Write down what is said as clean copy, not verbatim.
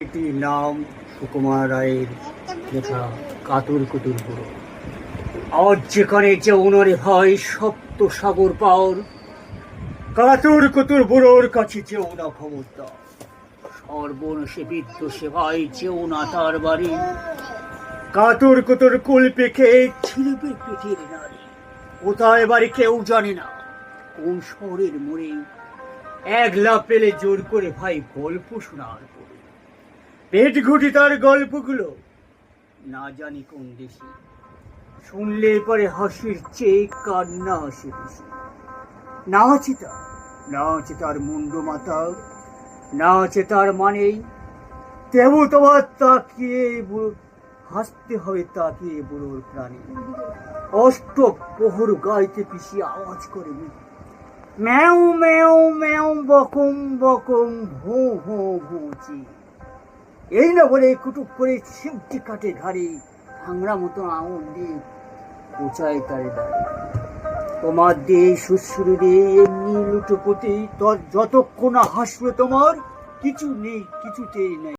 এটি নাম সুকুমার রায়ের লেখা কাতর কুতুর বুড়ো। আজ যেখানে যে উনারে হয় সপ্ত সাগর পার, কাতর কুতুর বুড়োর কাছে যেও না ক্ষমতা। সর্বনাশে বিদ্য সেবায় যেও না তার বাড়ি। কাতর কুতুর কুল পেখে ছিড়বে পেটের নারী। কোথায় বাড়ি কেউ জানে না, কোন শহরের মোড়ে একলা পেলে জোর করে ভাই গল্প শোনার পরে পেট ঘুটি তার গল্পগুলো না জানি কোন দেশে। শুনলে পরে হাসির চেয়ে কান্না হাসি বেশি। না আছে তার মুন্ড মাথা, না আছে তার মানে তেমন তোমার তাকিয়ে হাসতে হবে তাকিয়ে বুড়োর প্রাণী। অষ্ট প্রহর গাইতে পিছিয়ে আওয়াজ করে ম্যাও ম্যাও ম্যাও বকম বকম ভো ভো ভোঁচি। এই না বলে কুটুক করে শিবটি কাটে ঘাড়ে, ভাঙড়া মতো আঙুল দিয়ে কোচায় তারে দাঁড়ে। তোমার দিয়ে সুশ্রু দিয়ে এমনি লুটোপুটি যতক্ষণ না হাসবে তোমার কিছু নেই, কিছুতেই নেই।